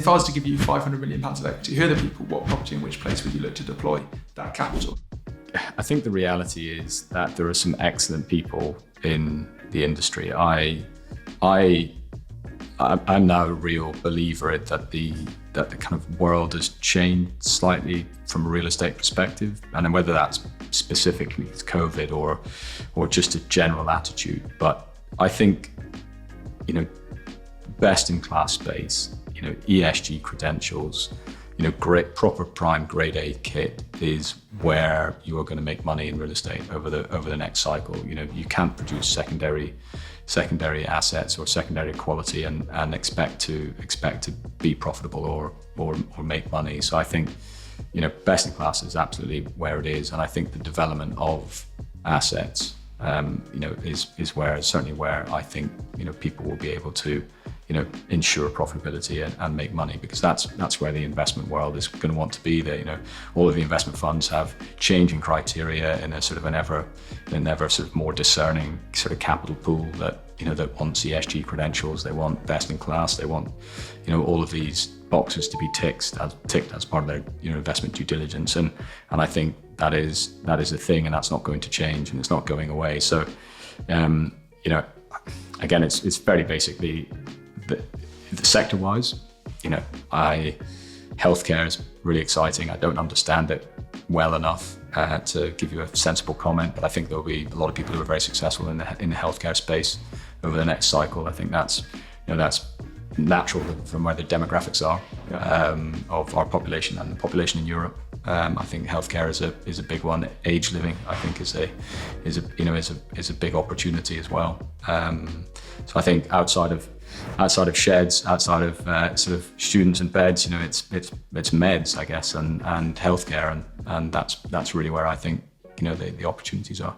If I was to give you £500 million of equity, who are the people, what property, in which place would you look to deploy that capital? I think the reality is that there are some excellent people in the industry. I'm now a real believer that the kind of world has changed slightly from a real estate perspective, and whether that's specifically COVID or just a general attitude. But I think, best in class space, ESG credentials, great proper prime grade A kit is where you are going to make money in real estate over the next cycle. You can't produce secondary assets or secondary quality and expect to be profitable or make money. So I think best in class is absolutely where it is, and I think the development of assets is certainly where I think people will be able to ensure profitability and make money, because that's where the investment world is going to want to be. There, all of the investment funds have changing criteria in a sort of an ever sort of more discerning sort of capital pool that that wants ESG credentials. They want best in class. They want all of these boxes to be ticked as part of their investment due diligence, and I think that is a thing, and that's not going to change, and it's not going away. So again, it's very basically the sector-wise, healthcare is really exciting. I don't understand it well enough to give you a sensible comment, but I think there'll be a lot of people who are very successful in the healthcare space over the next cycle. I think that's natural from where the demographics are of our population and the population in Europe. I think healthcare is a big one. Age living, I think, is a big opportunity as well. So I think outside of sheds, outside of sort of students and beds, it's meds, I guess, and healthcare, and that's really where I think the opportunities are.